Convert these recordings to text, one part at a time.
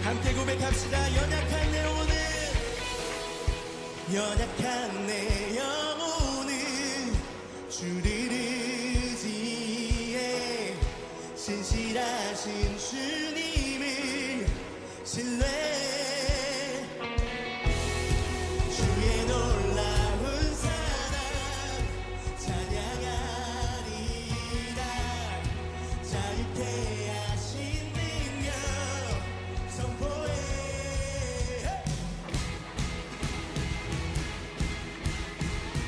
함께 고백합시다. 연약한 내 영혼은, 연약한 내 영혼은 주를 의지해 신실하신 주님을 신뢰. 주의 놀라운 사랑 찬양하리라. 자유케 하신 능력 선포해.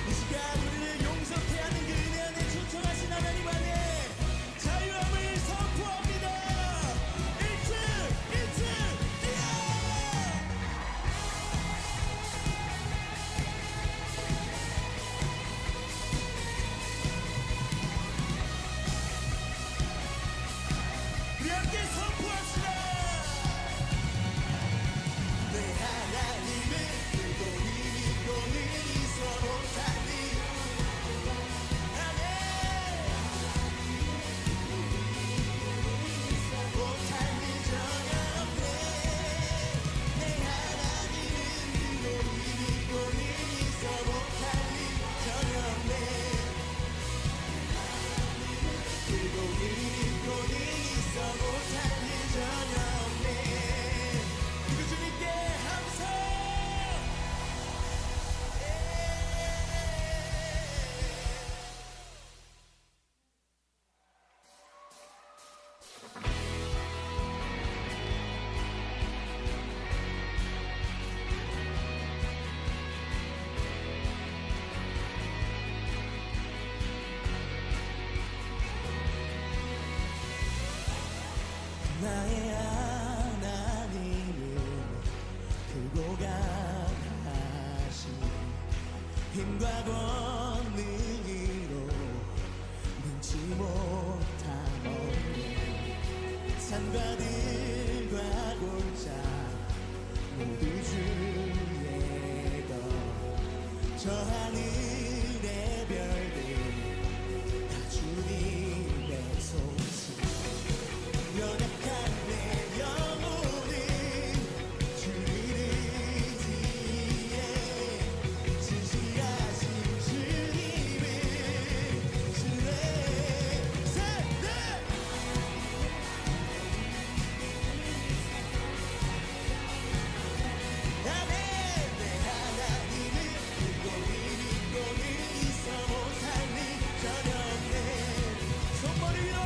이 시간 우리를 용서케 하는 그 은혜 안에 초청하신 하나님 안에 자유함을 선포합니다. 1층 뛰어. 우리 함께 선포합시다. 내 하나님은 그도 믿고는 있어 못하니. 아멘. 못하니 전혀 없네. 내 하나님은 그도 믿고는 있어 못하니 전혀 없네. 그도 믿고는 있어 못하니 전혀 없네. 그 주님께 함성. 나의 하나님은 크고 강하신 힘과 권능으로 능치 못한 어린 산과 들과 골짜 모두 주의 것. 저 하늘의 별들 다 주님의 손짓. 연약한 내 영혼은 주를 의지해 신실하신 주님을 신뢰. 아멘. 내 하나님은 그도 믿고는 있어 못하니 전혀 없네. 손머리 위로.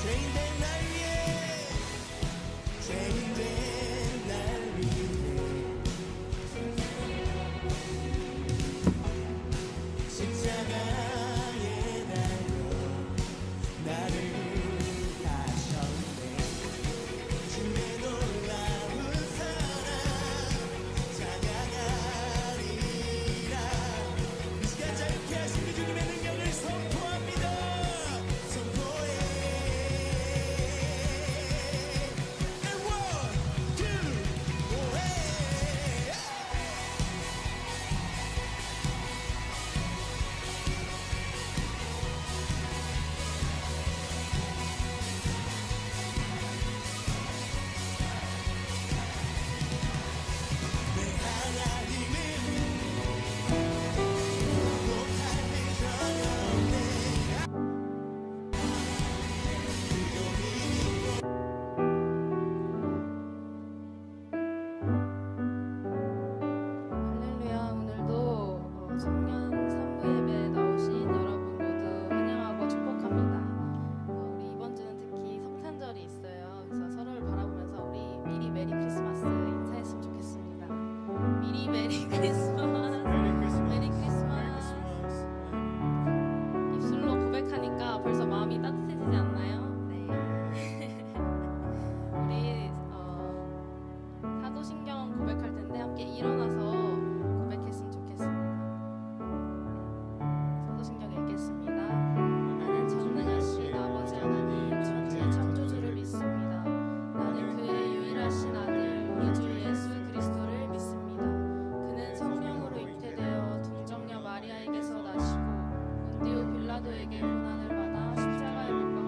죄인된 날 위해, 죄인된 날 위해 십자가에 달려 나를 가셨네. 주의 놀라운 사랑 찬양하리라. 이 시간 자유케 하신 그 주님의 능력을 선포합니다. 선포해. And 1, 2, 오해. 내 하나님은 못할 일 전혀 없네. 그도 믿고. 할렐루야. 오늘도 청년 산부 예배 나오신 여러분 모두 환영하고 축복합니다. 우리 이번 주는 특히 성탄절이 있어요. 그래서 서로를 바라보면서 우리 미리 메리 크리스마스 인사했으면 좋겠습니다. 미리 메리 크리스마스. 메리 크리스마스. 입술로 고백하니까 벌써 마음이 따뜻해지지 않나요? 네. 우리 사도신경 고백할 텐데 함께 일어나서 고백했으면 좋겠습니다. 사도신경 읽겠습니다. 나는 전능하신 아버지 하나님 천지의 창조주를 믿습니다. 나는 그의 유일하신 아들 우리 주 예수 그리스도를 믿습니다. 그는 성령으로 잉태되어 동정녀 마리아에게서 나시고 본디오 빌라도에게 고난을 받아 십자가에 못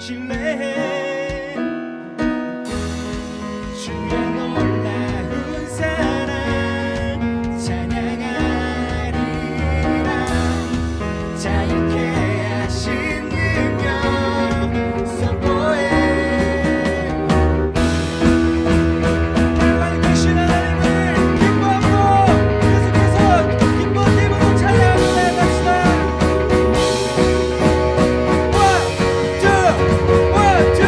신뢰해 주의 놀라운 사랑 찬양하리라 자유케 하신 능력 선포해 하나님 계신 하나님을 기뻐하고 계속해서 기쁜 힘으로 찬양하며 나아갑시다. One, two,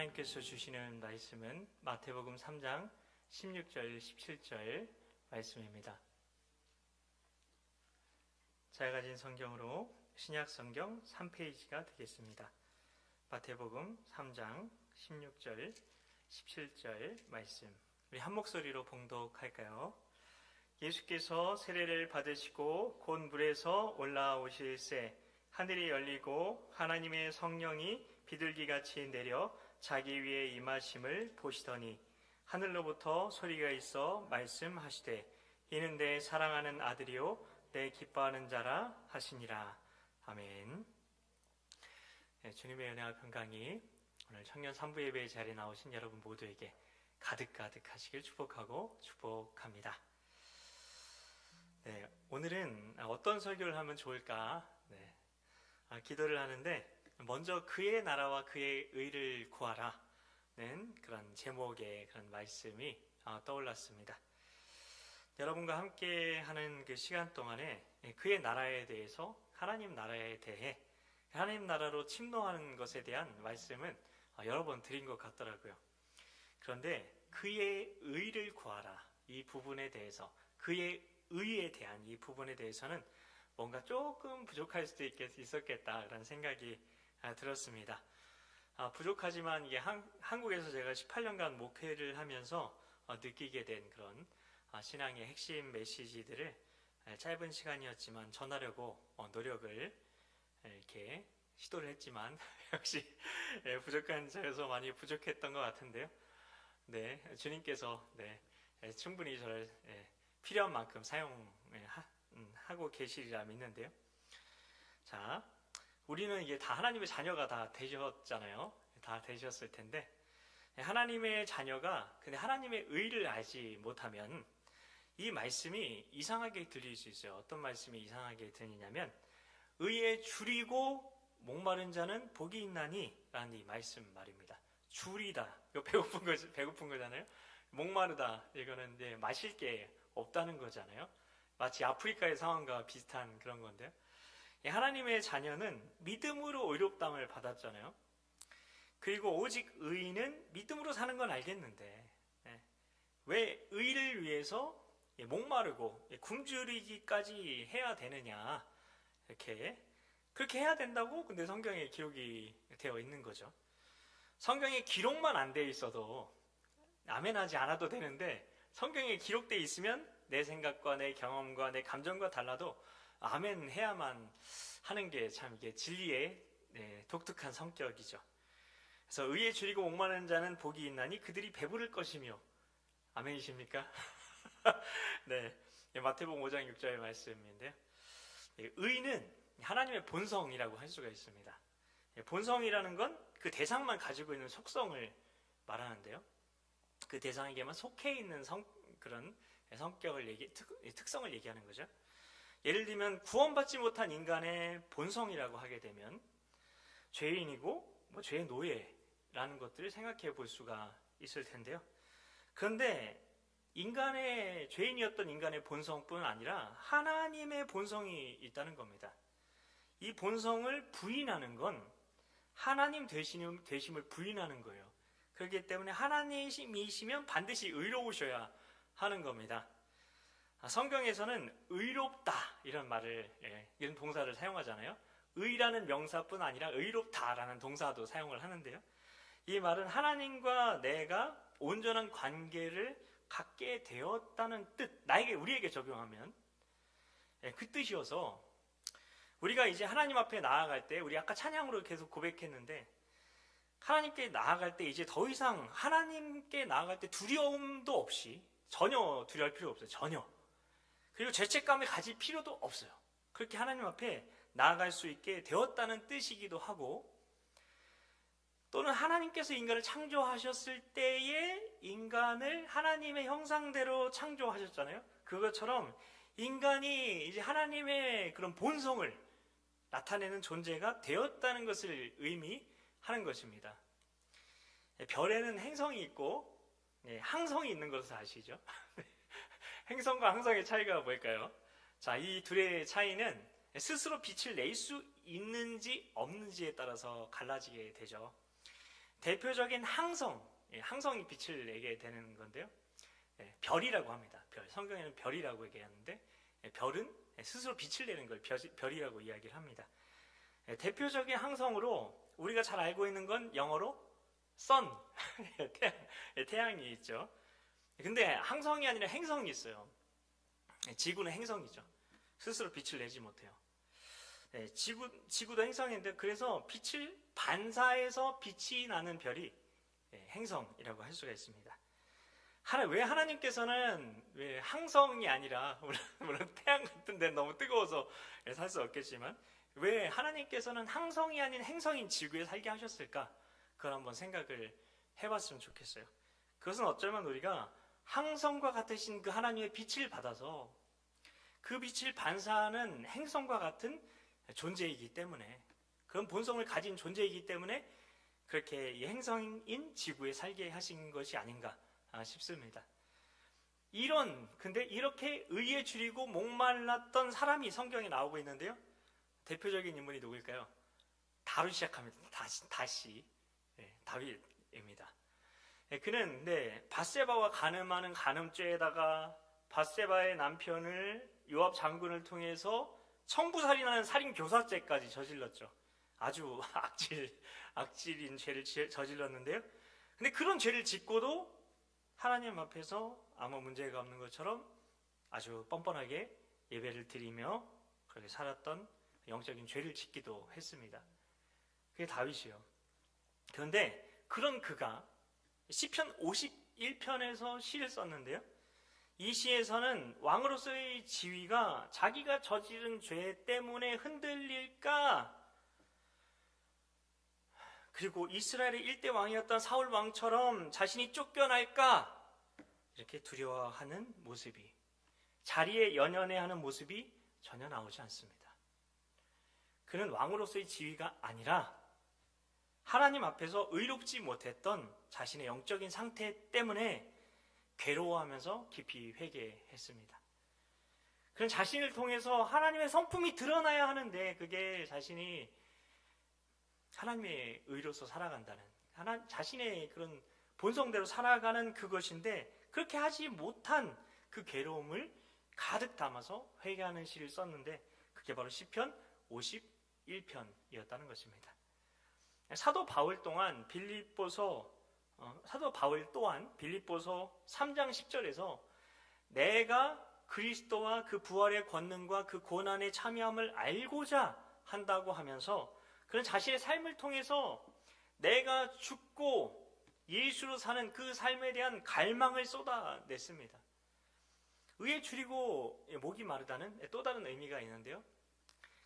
하나님께서 주시는 말씀은 마태복음 3장 16절 17절 말씀입니다. 제가 가진 성경으로 신약 성경 3페이지가 되겠습니다. 마태복음 3장 16절 17절 말씀, 우리 한 목소리로 봉독할까요? 예수께서 세례를 받으시고 곧 물에서 올라오실새 하늘이 열리고 하나님의 성령이 비둘기같이 내려 자기 위에 임하심을 보시더니 하늘로부터 소리가 있어 말씀하시되 이는 내 사랑하는 아들이요 내 기뻐하는 자라 하시니라. 아멘. 네, 주님의 은혜와 평강이 오늘 청년 3부 예배의 자리에 나오신 여러분 모두에게 가득가득 하시길 축복합니다. 네, 오늘은 어떤 설교를 하면 좋을까 기도를 하는데, 먼저 그의 나라와 그의 의를 구하라는 그런 제목의 그런 말씀이 떠올랐습니다. 여러분과 함께 하는 그 시간 동안에 그의 나라에 대해서, 하나님 나라에 대해, 하나님 나라로 침노하는 것에 대한 말씀은 여러 번 드린 것 같더라고요. 그런데 그의 의를 구하라, 이 부분에 대해서, 그의 의에 대한 이 부분에 대해서는 뭔가 조금 부족할 수도 있었겠다라는 생각이 들었습니다. 부족하지만 이게 한국에서 제가 18년간 목회를 하면서 느끼게 된 그런 신앙의 핵심 메시지들을 짧은 시간이었지만 전하려고 노력을 이렇게 시도를 했지만 역시 부족한 점에서 많이 부족했던 것 같은데요. 네, 주님께서 충분히 저를 필요한 만큼 사용하고 계시리라 믿는데요. 자, 우리는 이게 다 하나님의 자녀가 다 되셨잖아요. 다 되셨을 텐데, 하나님의 자녀가 근데 하나님의 의를 알지 못하면 이 말씀이 이상하게 들릴 수 있어요. 어떤 말씀이 이상하게 들리냐면, 의에 줄이고 목마른 자는 복이 있나니 라는 이 말씀 말입니다. 줄이다, 이거 배고픈 거잖아요. 목마르다, 이거는 이제 마실 게 없다는 거잖아요. 마치 아프리카의 상황과 비슷한 그런 건데요. 하나님의 자녀는 믿음으로 의롭다함을 받았잖아요. 그리고 오직 의인은 믿음으로 사는 건 알겠는데 왜 의를 위해서 목마르고 굶주리기까지 해야 되느냐, 그렇게 해야 된다고 근데 성경에 기록이 되어 있는 거죠. 성경에 기록만 안 돼 있어도 아멘하지 않아도 되는데, 성경에 기록되어 있으면 내 생각과 내 경험과 내 감정과 달라도 아멘 해야만 하는 게 참 이게 진리의 독특한 성격이죠. 그래서 의에 줄이고 목마른 자는 복이 있나니 그들이 배부를 것이며, 아멘이십니까? 네, 마태복음 5장 6절의 말씀인데요. 의는 하나님의 본성이라고 할 수가 있습니다. 본성이라는 건 그 대상만 가지고 있는 속성을 말하는데요. 그 대상에게만 속해 있는 그런 성격을 특성을 얘기하는 거죠. 예를 들면 구원받지 못한 인간의 본성이라고 하게 되면 죄인이고 죄의 노예라는 것들을 생각해 볼 수가 있을 텐데요. 그런데 죄인이었던 인간의 본성뿐 아니라 하나님의 본성이 있다는 겁니다. 이 본성을 부인하는 건 하나님 되심을 부인하는 거예요. 그렇기 때문에 하나님이시면 반드시 의로우셔야 하는 겁니다. 성경에서는 의롭다 이런 이런 동사를 사용하잖아요. 의라는 명사뿐 아니라 의롭다라는 동사도 사용을 하는데요. 이 말은 하나님과 내가 온전한 관계를 갖게 되었다는 뜻, 우리에게 적용하면 그 뜻이어서, 우리가 이제 하나님 앞에 나아갈 때, 우리 아까 찬양으로 계속 고백했는데, 하나님께 나아갈 때 이제 더 이상 하나님께 나아갈 때 두려움도 없이, 전혀 두려워할 필요 없어요. 전혀. 그리고 죄책감을 가질 필요도 없어요. 그렇게 하나님 앞에 나아갈 수 있게 되었다는 뜻이기도 하고, 또는 하나님께서 인간을 창조하셨을 때에 인간을 하나님의 형상대로 창조하셨잖아요. 그것처럼 인간이 이제 하나님의 그런 본성을 나타내는 존재가 되었다는 것을 의미하는 것입니다. 별에는 행성이 있고 항성이 있는 것을 아시죠? 행성과 항성의 차이가 뭘까요? 자, 이 둘의 차이는 스스로 빛을 낼 수 있는지 없는지에 따라서 갈라지게 되죠. 대표적인 항성, 항성이 빛을 내게 되는 건데요. 별이라고 합니다. 별, 성경에는 별이라고 얘기하는데 별은 스스로 빛을 내는 걸 별이라고 이야기를 합니다. 대표적인 항성으로 우리가 잘 알고 있는 건 영어로 sun, 태양이 있죠. 근데 항성이 아니라 행성이 있어요. 지구는 행성이죠. 스스로 빛을 내지 못해요. 지구도 행성인데 그래서 빛을 반사해서 빛이 나는 별이 행성이라고 할 수가 있습니다. 왜 하나님께서는 왜 항성이 아니라 물론 태양 같은 데는 너무 뜨거워서 살 수 없겠지만 왜 하나님께서는 항성이 아닌 행성인 지구에 살게 하셨을까? 그걸 한번 생각을 해봤으면 좋겠어요. 그것은 어쩌면 우리가 항성과 같으신 그 하나님의 빛을 받아서 그 빛을 반사하는 행성과 같은 존재이기 때문에, 그런 본성을 가진 존재이기 때문에 그렇게 이 행성인 지구에 살게 하신 것이 아닌가 싶습니다. 근데 이렇게 의에 줄이고 목말랐던 사람이 성경에 나오고 있는데요. 대표적인 인물이 누구일까요? 다로 시작합니다. 다시 다윗입니다. 그는 밧세바와 간음하는 간음죄에다가 밧세바의 남편을 요압 장군을 통해서 청부살인하는 살인 교사죄까지 저질렀죠. 아주 악질인 죄를 저질렀는데요. 근데 그런 죄를 짓고도 하나님 앞에서 아무 문제가 없는 것처럼 아주 뻔뻔하게 예배를 드리며 그렇게 살았던 영적인 죄를 짓기도 했습니다. 그게 다윗이요. 그런데 그런 그가 시편 51편에서 시를 썼는데요. 이 시에서는 왕으로서의 지위가 자기가 저지른 죄 때문에 흔들릴까, 그리고 이스라엘의 1대 왕이었던 사울 왕처럼 자신이 쫓겨날까 이렇게 두려워하는 모습이, 자리에 연연해하는 모습이 전혀 나오지 않습니다. 그는 왕으로서의 지위가 아니라 하나님 앞에서 의롭지 못했던 자신의 영적인 상태 때문에 괴로워하면서 깊이 회개했습니다. 그는 자신을 통해서 하나님의 성품이 드러나야 하는데 그게 자신이 하나님의 의로서 살아간다는, 자신의 그런 본성대로 살아가는 그것인데 그렇게 하지 못한 그 괴로움을 가득 담아서 회개하는 시를 썼는데 그게 바로 시편 51편이었다는 것입니다. 사도 바울 또한 빌립보서 3장 10절에서 내가 그리스도와 그 부활의 권능과 그 고난의 참여함을 알고자 한다고 하면서 그런 자신의 삶을 통해서 내가 죽고 예수로 사는 그 삶에 대한 갈망을 쏟아냈습니다. 의에 줄이고 목이 마르다는 또 다른 의미가 있는데요.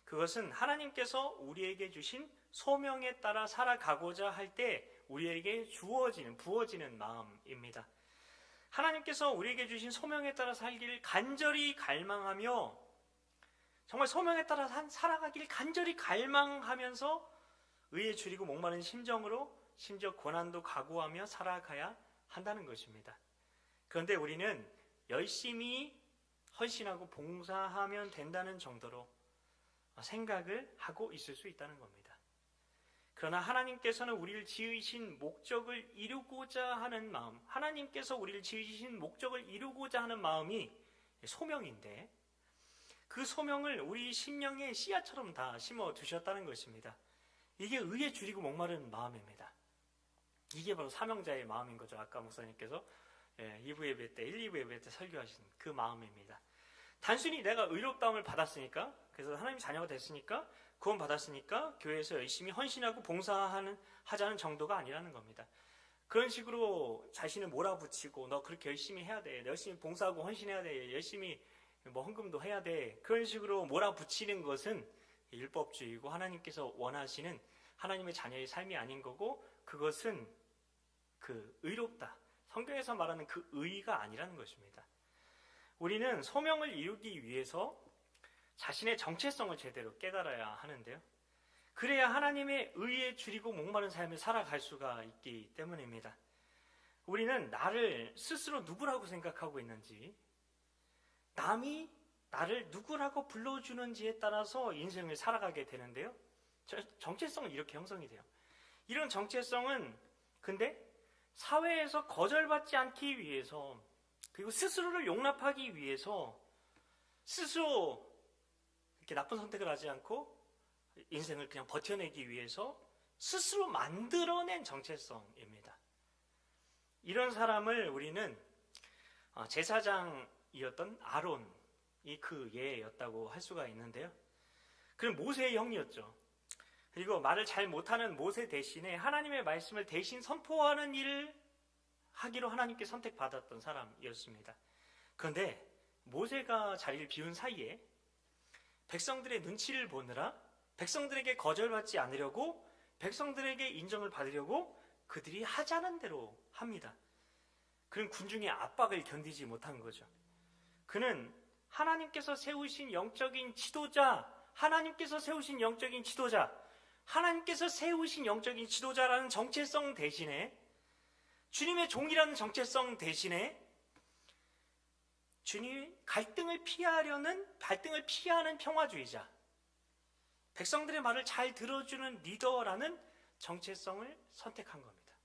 그것은 하나님께서 우리에게 주신 소명에 따라 살아가고자 할 때 우리에게 부어지는 마음입니다. 하나님께서 우리에게 주신 소명에 따라 살기를 간절히 갈망하며, 정말 소명에 따라 살아가길 간절히 갈망하면서 의에 줄이고 목마른 심정으로 심지어 고난도 각오하며 살아가야 한다는 것입니다. 그런데 우리는 열심히 헌신하고 봉사하면 된다는 정도로 생각을 하고 있을 수 있다는 겁니다. 그러나 하나님께서는 우리를 지으신 목적을 이루고자 하는 마음, 하나님께서 우리를 지으신 목적을 이루고자 하는 마음이 소명인데 그 소명을 우리 심령의 씨앗처럼 다 심어두셨다는 것입니다. 이게 의에 줄이고 목마른 마음입니다. 이게 바로 사명자의 마음인 거죠. 아까 목사님께서 2부 예배 때, 1, 2부 예배 때 설교하신 그 마음입니다. 단순히 내가 의롭다움을 받았으니까, 그래서 하나님 자녀가 됐으니까, 구원 받았으니까 교회에서 열심히 헌신하고 봉사하자는 정도가 아니라는 겁니다. 그런 식으로 자신을 몰아붙이고 너 그렇게 열심히 해야 돼, 열심히 봉사하고 헌신해야 돼, 열심히 헌금도 해야 돼, 그런 식으로 몰아붙이는 것은 율법주의고 하나님께서 원하시는 하나님의 자녀의 삶이 아닌 거고, 그것은 그 의롭다, 성경에서 말하는 그 의가 아니라는 것입니다. 우리는 소명을 이루기 위해서 자신의 정체성을 제대로 깨달아야 하는데요. 그래야 하나님의 의에 줄이고 목마른 삶을 살아갈 수가 있기 때문입니다. 우리는 나를 스스로 누구라고 생각하고 있는지, 남이 나를 누구라고 불러주는지에 따라서 인생을 살아가게 되는데요. 정체성은 이렇게 형성이 돼요. 이런 정체성은 근데 사회에서 거절받지 않기 위해서, 그리고 스스로를 용납하기 위해서 스스로 이렇게 나쁜 선택을 하지 않고 인생을 그냥 버텨내기 위해서 스스로 만들어낸 정체성입니다. 이런 사람을 우리는 제사장이었던 아론이 그 예였다고 할 수가 있는데요. 그는 모세의 형이었죠. 그리고 말을 잘 못하는 모세 대신에 하나님의 말씀을 대신 선포하는 일을 하기로 하나님께 선택받았던 사람이었습니다. 그런데 모세가 자리를 비운 사이에 백성들의 눈치를 보느라 백성들에게 거절받지 않으려고, 백성들에게 인정을 받으려고 그들이 하자는 대로 합니다. 그는 군중의 압박을 견디지 못한 거죠. 그는 하나님께서 세우신 영적인 지도자, 하나님께서 세우신 영적인 지도자라는 정체성 대신에, 주님의 종이라는 정체성 대신에 주님이 갈등을 피하는 평화주의자, 백성들의 말을 잘 들어주는 리더라는 정체성을 선택한 겁니다.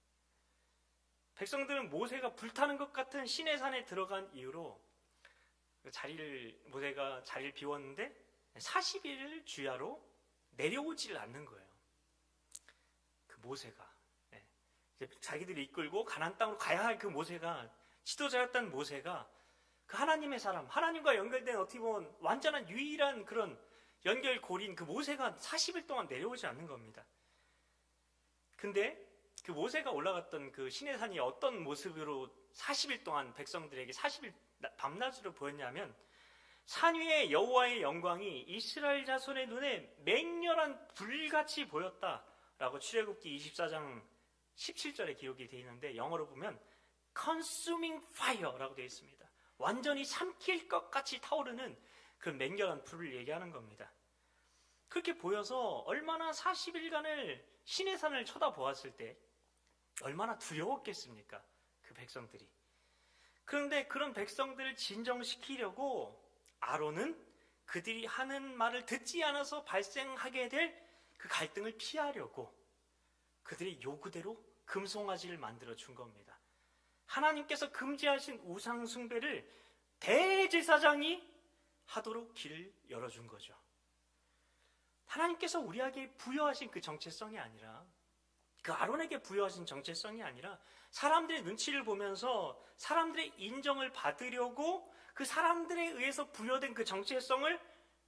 백성들은 모세가 불타는 것 같은 시내산에 들어간 이후로 모세가 자리를 비웠는데 40일을 주야로 내려오지를 않는 거예요. 그 모세가 이제 자기들이 이끌고 가나안 땅으로 가야 할 그 모세가, 지도자였던 모세가 그 하나님의 사람, 하나님과 연결된 어떻게 보면 완전한 유일한 그런 연결고리인 그 모세가 40일 동안 내려오지 않는 겁니다. 근데 그 모세가 올라갔던 그 시내산이 어떤 모습으로 40일 동안 백성들에게 40일 밤낮으로 보였냐면, 산 위에 여호와의 영광이 이스라엘 자손의 눈에 맹렬한 불같이 보였다라고 출애굽기 24장 17절에 기록이 되어 있는데, 영어로 보면 consuming fire라고 되어 있습니다. 완전히 삼킬 것 같이 타오르는 그 맹렬한 불을 얘기하는 겁니다. 그렇게 보여서 얼마나 40일간을 시내산을 쳐다보았을 때 얼마나 두려웠겠습니까? 그 백성들이. 그런데 그런 백성들을 진정시키려고 아론은 그들이 하는 말을 듣지 않아서 발생하게 될 그 갈등을 피하려고 그들의 요구대로 금송아지를 만들어 준 겁니다. 하나님께서 금지하신 우상 숭배를 대제사장이 하도록 길을 열어준 거죠. 하나님께서 우리에게 부여하신 그 정체성이 아니라, 그 아론에게 부여하신 정체성이 아니라, 사람들의 눈치를 보면서 사람들의 인정을 받으려고 그 사람들에 의해서 부여된 그 정체성을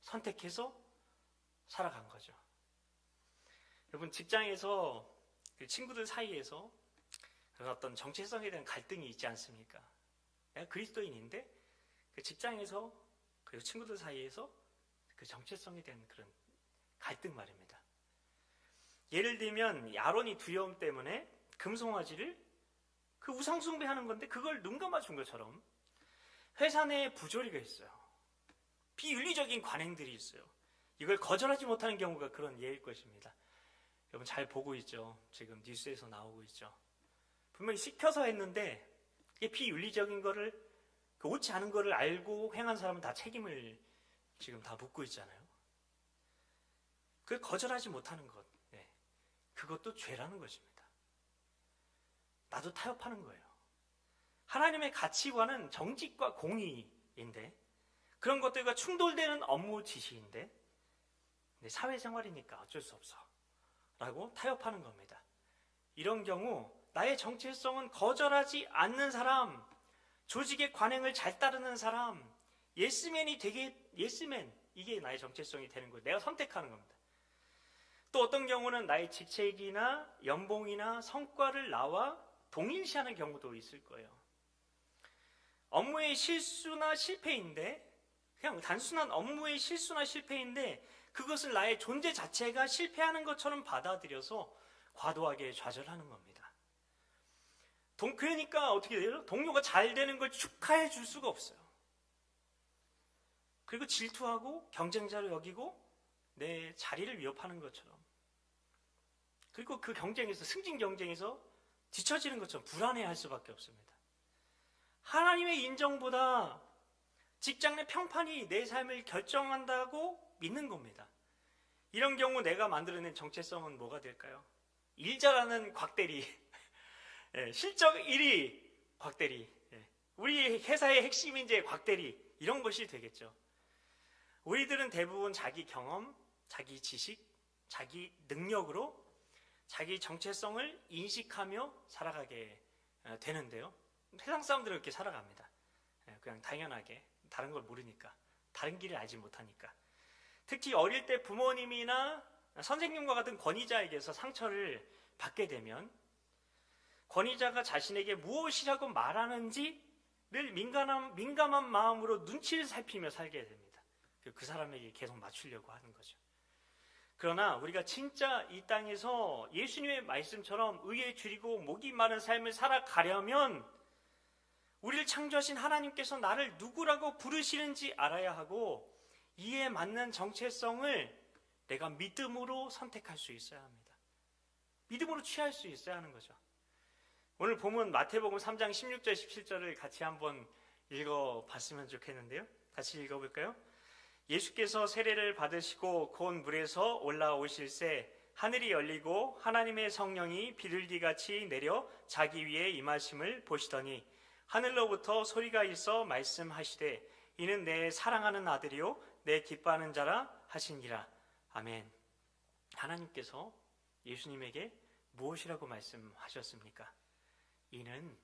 선택해서 살아간 거죠. 여러분, 직장에서 친구들 사이에서 그런 어떤 정체성에 대한 갈등이 있지 않습니까? 내가 그리스도인인데 그 직장에서, 그리고 친구들 사이에서 그 정체성에 대한 그런 갈등 말입니다. 예를 들면 아론이 두려움 때문에 금송아지를, 그 우상숭배하는 건데 그걸 눈 감아준 것처럼 회사 내에 부조리가 있어요. 비윤리적인 관행들이 있어요. 이걸 거절하지 못하는 경우가 그런 예일 것입니다. 여러분 잘 보고 있죠? 지금 뉴스에서 나오고 있죠? 분명히 시켜서 했는데 이게 비윤리적인 거를, 그 옳지 않은 거를 알고 행한 사람은 다 책임을 지금 다 묻고 있잖아요. 그걸 거절하지 못하는 것, 그것도 죄라는 것입니다. 나도 타협하는 거예요. 하나님의 가치관은 정직과 공의인데, 그런 것들과 충돌되는 업무 지시인데, 사회생활이니까 어쩔 수 없어 라고 타협하는 겁니다. 이런 경우 나의 정체성은 거절하지 않는 사람, 조직의 관행을 잘 따르는 사람, 예스맨이 되게, 예스맨, 이게 나의 정체성이 되는 거예요. 내가 선택하는 겁니다. 또 어떤 경우는 나의 직책이나 연봉이나 성과를 나와 동일시하는 경우도 있을 거예요. 업무의 실수나 실패인데, 그냥 단순한 업무의 실수나 실패인데 그것을 나의 존재 자체가 실패하는 것처럼 받아들여서 과도하게 좌절하는 겁니다. 그러니까 어떻게 돼요? 동료가 잘 되는 걸 축하해 줄 수가 없어요. 그리고 질투하고 경쟁자로 여기고 내 자리를 위협하는 것처럼, 그리고 그 경쟁에서, 승진 경쟁에서 뒤처지는 것처럼 불안해할 수밖에 없습니다. 하나님의 인정보다 직장 내 평판이 내 삶을 결정한다고 믿는 겁니다. 이런 경우 내가 만들어낸 정체성은 뭐가 될까요? 일 잘하는 곽대리, 예, 실적 1위 곽대리, 예, 우리 회사의 핵심 인재 곽대리, 이런 것이 되겠죠. 우리들은 대부분 자기 경험, 자기 지식, 자기 능력으로 자기 정체성을 인식하며 살아가게 되는데요. 세상 사람들은 그렇게 살아갑니다. 그냥 당연하게, 다른 걸 모르니까, 다른 길을 알지 못하니까. 특히 어릴 때 부모님이나 선생님과 같은 권위자에게서 상처를 받게 되면 권위자가 자신에게 무엇이라고 말하는지 늘 민감한 마음으로 눈치를 살피며 살게 됩니다. 그 사람에게 계속 맞추려고 하는 거죠. 그러나 우리가 진짜 이 땅에서 예수님의 말씀처럼 의에 줄이고 목이 마른 삶을 살아가려면 우리를 창조하신 하나님께서 나를 누구라고 부르시는지 알아야 하고, 이에 맞는 정체성을 내가 믿음으로 선택할 수 있어야 합니다. 믿음으로 취할 수 있어야 하는 거죠. 오늘 본문 마태복음 3장 16절 17절을 같이 한번 읽어봤으면 좋겠는데요. 같이 읽어볼까요? 예수께서 세례를 받으시고 곧 물에서 올라오실새 하늘이 열리고 하나님의 성령이 비둘기같이 내려 자기 위에 임하심을 보시더니 하늘로부터 소리가 있어 말씀하시되 이는 내 사랑하는 아들이요 내 기뻐하는 자라 하시니라. 아멘. 하나님께서 예수님에게 무엇이라고 말씀하셨습니까? 이는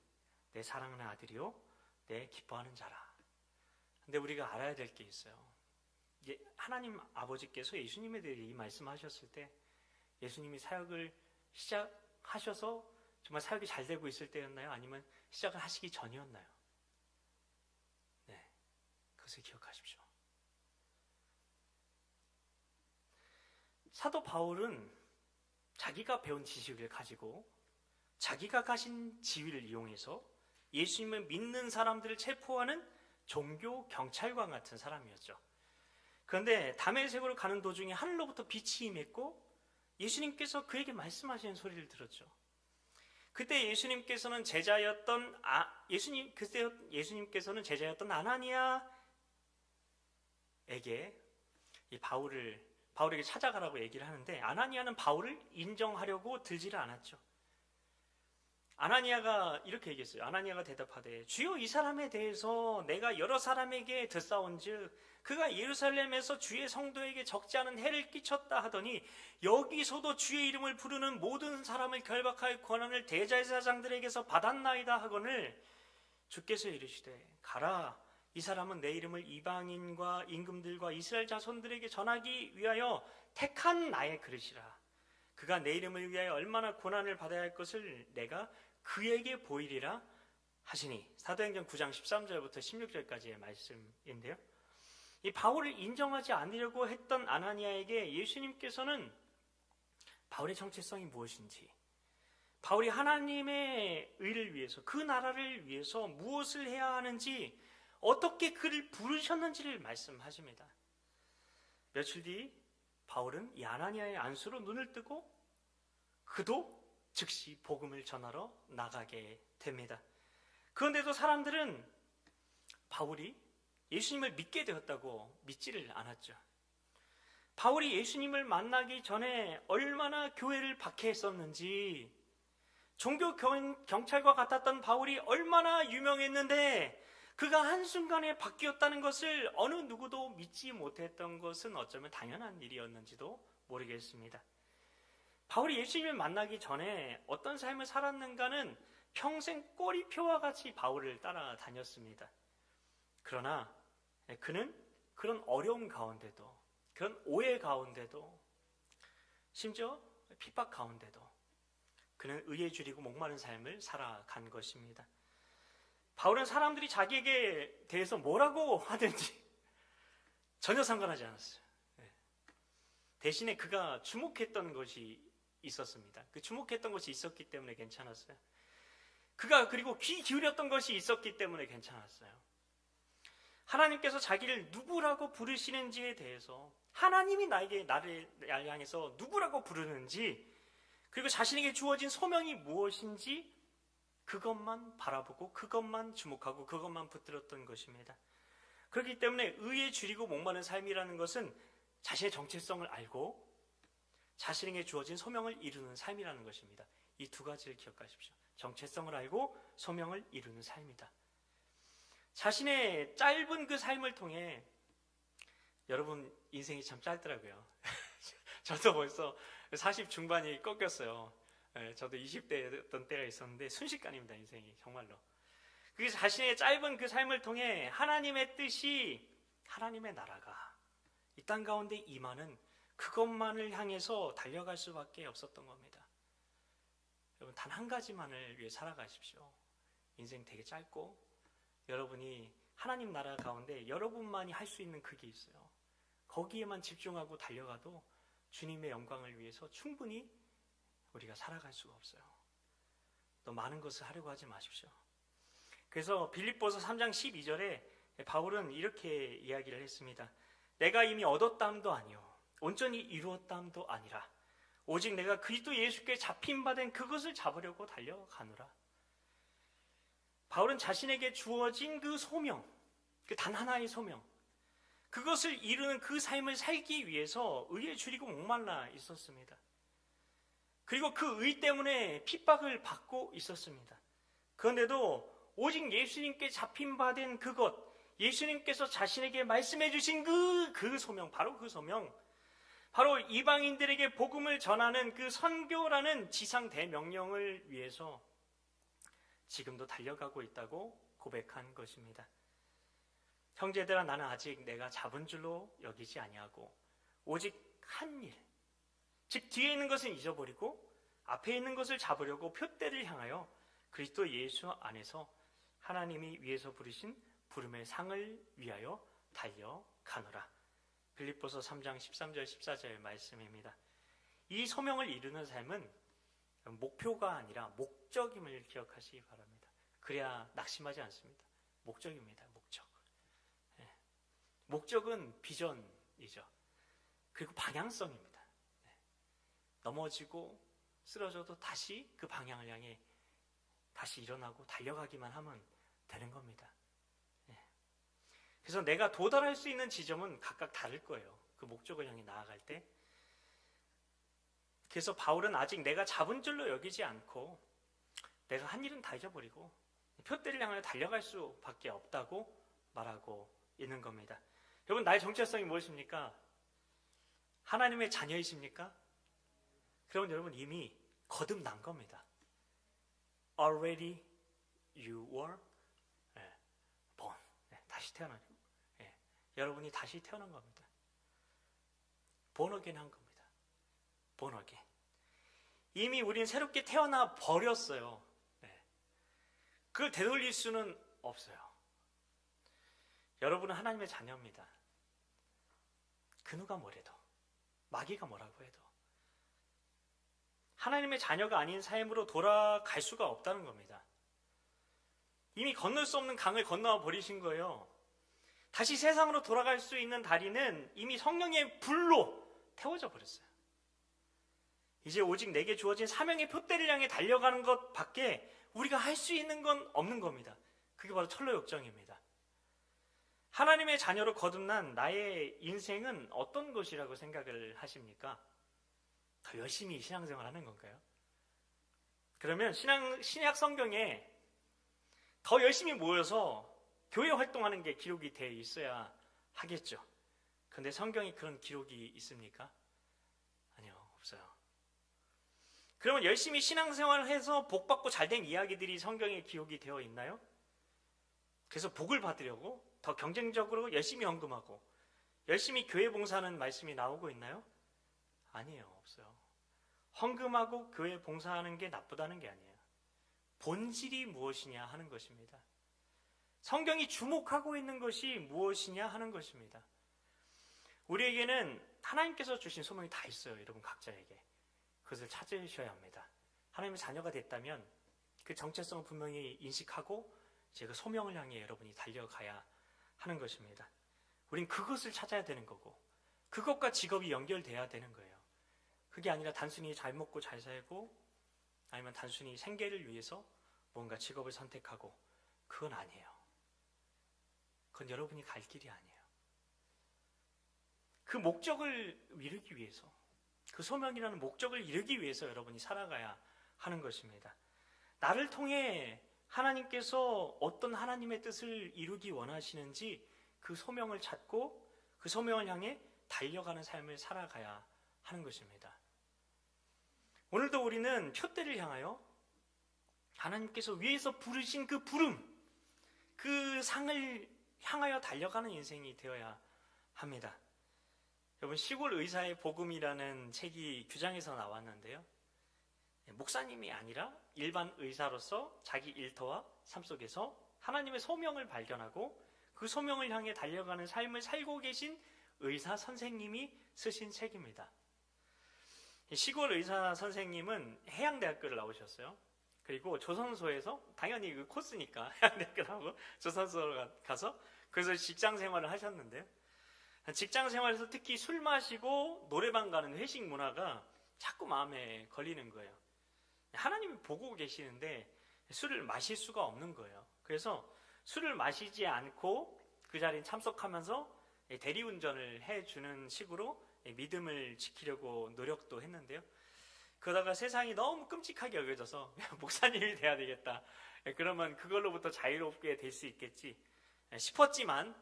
내 사랑하는 아들이요 내 기뻐하는 자라. 근데 우리가 알아야 될 게 있어요. 하나님 아버지께서 예수님에 대해 이 말씀하셨을 때 예수님이 사역을 시작하셔서 정말 사역이 잘 되고 있을 때였나요? 아니면 시작을 하시기 전이었나요? 네, 그것을 기억하십시오. 사도 바울은 자기가 배운 지식을 가지고 자기가 가진 지위를 이용해서 예수님을 믿는 사람들을 체포하는 종교 경찰관 같은 사람이었죠. 그런데 다메섹으로 가는 도중에 하늘로부터 빛이 임했고 예수님께서 그에게 말씀하시는 소리를 들었죠. 그때 예수님께서는 제자였던 아나니아에게 이 바울에게 찾아가라고 얘기를 하는데, 아나니아는 바울을 인정하려고 들지를 않았죠. 아나니아가 이렇게 얘기했어요. 아나니아가 대답하되 주여 이 사람에 대해서 내가 여러 사람에게 듣사온즉 그가 예루살렘에서 주의 성도에게 적지 않은 해를 끼쳤다 하더니 여기서도 주의 이름을 부르는 모든 사람을 결박할 권한을 대제사장들에게서 받았나이다 하거늘 주께서 이르시되 가라, 이 사람은 내 이름을 이방인과 임금들과 이스라엘 자손들에게 전하기 위하여 택한 나의 그릇이라. 그가 내 이름을 위하여 얼마나 고난을 받아야 할 것을 내가 그에게 보이리라 하시니. 사도행전 9장 13절부터 16절까지의 말씀인데요. 이 바울을 인정하지 않으려고 했던 아나니아에게 예수님께서는 바울의 정체성이 무엇인지, 바울이 하나님의 의를 위해서, 그 나라를 위해서 무엇을 해야 하는지, 어떻게 그를 부르셨는지를 말씀하십니다. 며칠 뒤 바울은 이 아나니아의 안수로 눈을 뜨고 그도 즉시 복음을 전하러 나가게 됩니다. 그런데도 사람들은 바울이 예수님을 믿게 되었다고 믿지를 않았죠. 바울이 예수님을 만나기 전에 얼마나 교회를 박해했었는지, 종교 경찰과 같았던 바울이 얼마나 유명했는데 그가 한순간에 바뀌었다는 것을 어느 누구도 믿지 못했던 것은 어쩌면 당연한 일이었는지도 모르겠습니다. 바울이 예수님을 만나기 전에 어떤 삶을 살았는가는 평생 꼬리표와 같이 바울을 따라다녔습니다. 그러나 그는 그런 어려움 가운데도, 그런 오해 가운데도, 심지어 핍박 가운데도 그는 의에 줄이고 목마른 삶을 살아간 것입니다. 바울은 사람들이 자기에게 대해서 뭐라고 하든지 전혀 상관하지 않았어요. 대신에 그가 주목했던 것이 있었습니다. 그 주목했던 것이 있었기 때문에 괜찮았어요. 그가 그리고 귀 기울였던 것이 있었기 때문에 괜찮았어요. 하나님께서 자기를 누구라고 부르시는지에 대해서, 하나님이 나를 향해서 누구라고 부르는지, 그리고 자신에게 주어진 소명이 무엇인지 그것만 바라보고 그것만 주목하고 그것만 붙들었던 것입니다. 그렇기 때문에 의에 줄이고 목마른 삶이라는 것은 자신의 정체성을 알고 자신에게 주어진 소명을 이루는 삶이라는 것입니다. 이 두 가지를 기억하십시오. 정체성을 알고 소명을 이루는 삶이다. 자신의 짧은 그 삶을 통해 여러분 인생이 참 짧더라고요. 저도 벌써 40 중반이 꺾였어요. 저도 20대였던 때가 있었는데 순식간입니다. 인생이 정말로. 그 자신의 짧은 그 삶을 통해 하나님의 뜻이, 하나님의 나라가 이 땅 가운데 임하는 그것만을 향해서 달려갈 수밖에 없었던 겁니다. 여러분 단 한 가지만을 위해 살아가십시오. 인생 되게 짧고 여러분이 하나님 나라 가운데 여러분만이 할 수 있는 그게 있어요. 거기에만 집중하고 달려가도 주님의 영광을 위해서 충분히 우리가 살아갈 수가 없어요. 또 많은 것을 하려고 하지 마십시오. 그래서 빌립보서 3장 12절에 바울은 이렇게 이야기를 했습니다. 내가 이미 얻었다함도 아니요 온전히 이루었다함도 아니라 오직 내가 그리스도 예수께 잡힌 바 된 그것을 잡으려고 달려가노라. 바울은 자신에게 주어진 그 소명, 그 단 하나의 소명, 그것을 이루는 그 삶을 살기 위해서 의에 줄이고 목말라 있었습니다. 그리고 그 의 때문에 핍박을 받고 있었습니다. 그런데도 오직 예수님께 잡힌 바 된 그것, 예수님께서 자신에게 말씀해 주신 그 소명, 바로 그 소명, 바로 이방인들에게 복음을 전하는 그 선교라는 지상 대명령을 위해서 지금도 달려가고 있다고 고백한 것입니다. 형제들아, 나는 아직 내가 잡은 줄로 여기지 아니하고 오직 한 일, 즉 뒤에 있는 것은 잊어버리고 앞에 있는 것을 잡으려고 표대를 향하여 그리스도 예수 안에서 하나님이 위에서 부르신 부름의 상을 위하여 달려가노라. 빌립보서 3장 13절 14절 말씀입니다. 이 소명을 이루는 삶은 목표가 아니라 목적임을 기억하시기 바랍니다. 그래야 낙심하지 않습니다. 목적입니다. 목적. 목적은 비전이죠. 그리고 방향성입니다. 넘어지고 쓰러져도 다시 그 방향을 향해 다시 일어나고 달려가기만 하면 되는 겁니다. 그래서 내가 도달할 수 있는 지점은 각각 다를 거예요. 그 목적을 향해 나아갈 때. 그래서 바울은 아직 내가 잡은 줄로 여기지 않고 내가 한 일은 다 잊어버리고 표대를 향하여 달려갈 수밖에 없다고 말하고 있는 겁니다. 여러분, 나의 정체성이 무엇입니까? 하나님의 자녀이십니까? 그러면 여러분 이미 거듭난 겁니다. Already you were born. 다시 태어나죠. 여러분이 다시 태어난 겁니다. Born again 한 겁니다. Born again. 이미 우리는 새롭게 태어나 버렸어요. 그걸 되돌릴 수는 없어요. 여러분은 하나님의 자녀입니다. 그 누가 뭐래도, 마귀가 뭐라고 해도 하나님의 자녀가 아닌 삶으로 돌아갈 수가 없다는 겁니다. 이미 건널 수 없는 강을 건너와 버리신 거예요. 다시 세상으로 돌아갈 수 있는 다리는 이미 성령의 불로 태워져 버렸어요. 이제 오직 내게 주어진 사명의 표대를 향해 달려가는 것밖에 우리가 할 수 있는 건 없는 겁니다. 그게 바로 철로역정입니다. 하나님의 자녀로 거듭난 나의 인생은 어떤 것이라고 생각을 하십니까? 더 열심히 신앙생활 하는 건가요? 그러면 신약 성경에 더 열심히 모여서 교회 활동하는 게 기록이 되어 있어야 하겠죠. 그런데 성경에 그런 기록이 있습니까? 아니요, 없어요. 그러면 열심히 신앙생활을 해서 복받고 잘된 이야기들이 성경에 기록이 되어 있나요? 그래서 복을 받으려고 더 경쟁적으로 열심히 헌금하고 열심히 교회 봉사하는 말씀이 나오고 있나요? 아니에요, 없어요. 헌금하고 교회 봉사하는 게 나쁘다는 게 아니에요. 본질이 무엇이냐 하는 것입니다. 성경이 주목하고 있는 것이 무엇이냐 하는 것입니다. 우리에게는 하나님께서 주신 소명이 다 있어요. 여러분 각자에게. 그것을 찾으셔야 합니다. 하나님의 자녀가 됐다면 그 정체성을 분명히 인식하고 이제 그 소명을 향해 여러분이 달려가야 하는 것입니다. 우린 그것을 찾아야 되는 거고 그것과 직업이 연결돼야 되는 거예요. 그게 아니라 단순히 잘 먹고 잘 살고 아니면 단순히 생계를 위해서 뭔가 직업을 선택하고 그건 아니에요. 그건 여러분이 갈 길이 아니에요. 그 목적을 이루기 위해서 그 소명이라는 목적을 이루기 위해서 여러분이 살아가야 하는 것입니다. 나를 통해 하나님께서 어떤 하나님의 뜻을 이루기 원하시는지 그 소명을 찾고 그 소명을 향해 달려가는 삶을 살아가야 하는 것입니다. 오늘도 우리는 표대를 향하여 하나님께서 위에서 부르신 그 부름, 그 상을 향하여 달려가는 인생이 되어야 합니다. 여러분, 시골 의사의 복음이라는 책이 규장에서 나왔는데요. 목사님이 아니라 일반 의사로서 자기 일터와 삶 속에서 하나님의 소명을 발견하고 그 소명을 향해 달려가는 삶을 살고 계신 의사 선생님이 쓰신 책입니다. 시골 의사 선생님은 해양대학교를 나오셨어요. 그리고 조선소에서 당연히 그 코스니까 해양대학교 나오고 조선소로 가서 그래서 직장 생활을 하셨는데요. 직장 생활에서 특히 술 마시고 노래방 가는 회식 문화가 자꾸 마음에 걸리는 거예요. 하나님이 보고 계시는데 술을 마실 수가 없는 거예요. 그래서 술을 마시지 않고 그 자리에 참석하면서 대리운전을 해주는 식으로 믿음을 지키려고 노력도 했는데요. 그러다가 세상이 너무 끔찍하게 여겨져서 목사님이 돼야 되겠다. 그러면 그걸로부터 자유롭게 될 수 있겠지 싶었지만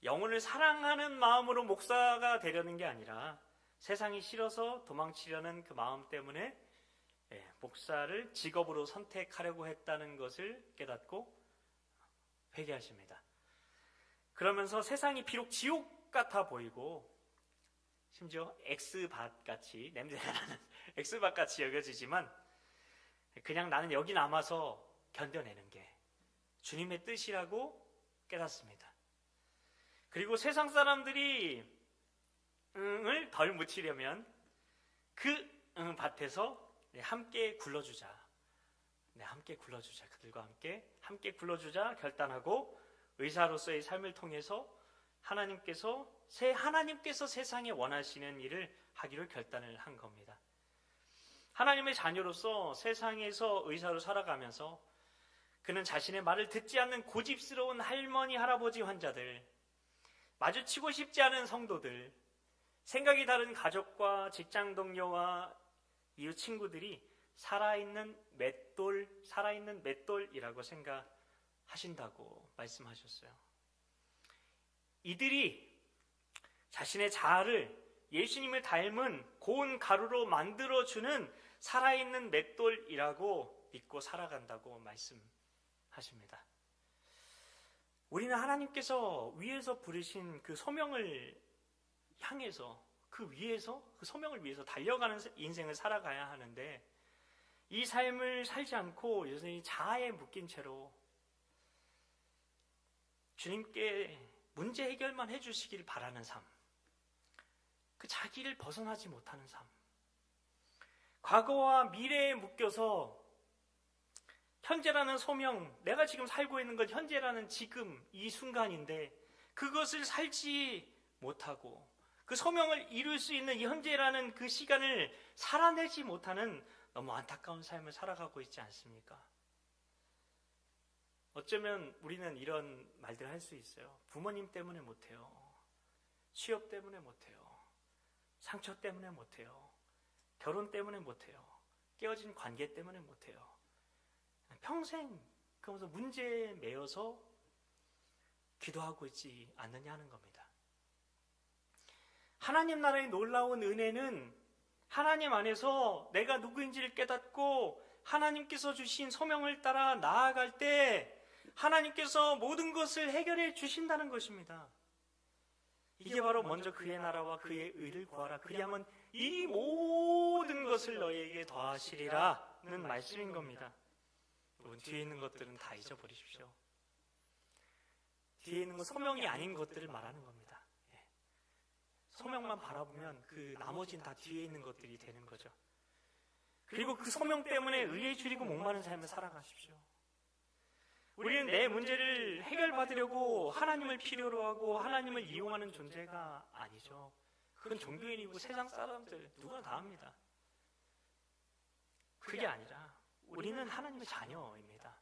영혼을 사랑하는 마음으로 목사가 되려는 게 아니라 세상이 싫어서 도망치려는 그 마음 때문에 목사를 직업으로 선택하려고 했다는 것을 깨닫고 회개하십니다. 그러면서 세상이 비록 지옥 같아 보이고 심지어 엑스밭같이 냄새가 나는 엑스밭같이 여겨지지만 그냥 나는 여기 남아서 견뎌내는 게 주님의 뜻이라고 깨닫습니다. 그리고 세상 사람들이 응을 덜 묻히려면 그 밭에서 함께 굴러주자. 함께 굴러주자. 그들과 함께 굴러주자 결단하고 의사로서의 삶을 통해서 하나님께서 세상에 원하시는 일을 하기로 결단을 한 겁니다. 하나님의 자녀로서 세상에서 의사로 살아가면서 그는 자신의 말을 듣지 않는 고집스러운 할머니, 할아버지 환자들, 마주치고 싶지 않은 성도들, 생각이 다른 가족과 직장 동료와 이웃 친구들이 살아있는 맷돌이라고 생각하신다고 말씀하셨어요. 이들이 자신의 자아를 예수님을 닮은 고운 가루로 만들어주는 살아있는 맷돌이라고 믿고 살아간다고 말씀하십니다. 우리는 하나님께서 위에서 부르신 그 소명을 향해서 그 소명을 위해서 달려가는 인생을 살아가야 하는데 이 삶을 살지 않고 여전히 자아에 묶인 채로 주님께 문제 해결만 해주시길 바라는 삶, 그 자기를 벗어나지 못하는 삶, 과거와 미래에 묶여서 현재라는 소명, 내가 지금 살고 있는 건 현재라는 지금 이 순간인데 그것을 살지 못하고 그 소명을 이룰 수 있는 이 현재라는 그 시간을 살아내지 못하는 너무 안타까운 삶을 살아가고 있지 않습니까? 어쩌면 우리는 이런 말들 할 수 있어요. 부모님 때문에 못해요. 취업 때문에 못해요. 상처 때문에 못해요. 결혼 때문에 못해요. 깨어진 관계 때문에 못해요. 평생 그러면서 문제에 매여서 기도하고 있지 않느냐 하는 겁니다. 하나님 나라의 놀라운 은혜는 하나님 안에서 내가 누구인지를 깨닫고 하나님께서 주신 소명을 따라 나아갈 때 하나님께서 모든 것을 해결해 주신다는 것입니다. 이게 바로 먼저 그의 나라와 그의 의를 구하라. 그리하면 이 모든 것을 너희에게 더하시리라는 말씀인 겁니다. 뒤에 있는 것들은 다 잊어버리십시오. 뒤에 있는 건 소명이 아닌 것들을 말하는 겁니다. 소명만 바라보면 그 나머지는 다 뒤에 있는 것들이 되는 거죠. 그리고 그 소명 때문에 의에 줄이고 목마른 삶을 살아가십시오. 우리는 내 문제를 해결받으려고 하나님을 필요로 하고 하나님을 이용하는 존재가 아니죠. 그건 종교인이고 세상 사람들 누구나 다 합니다. 그게 아니라 우리는 하나님의 자녀입니다.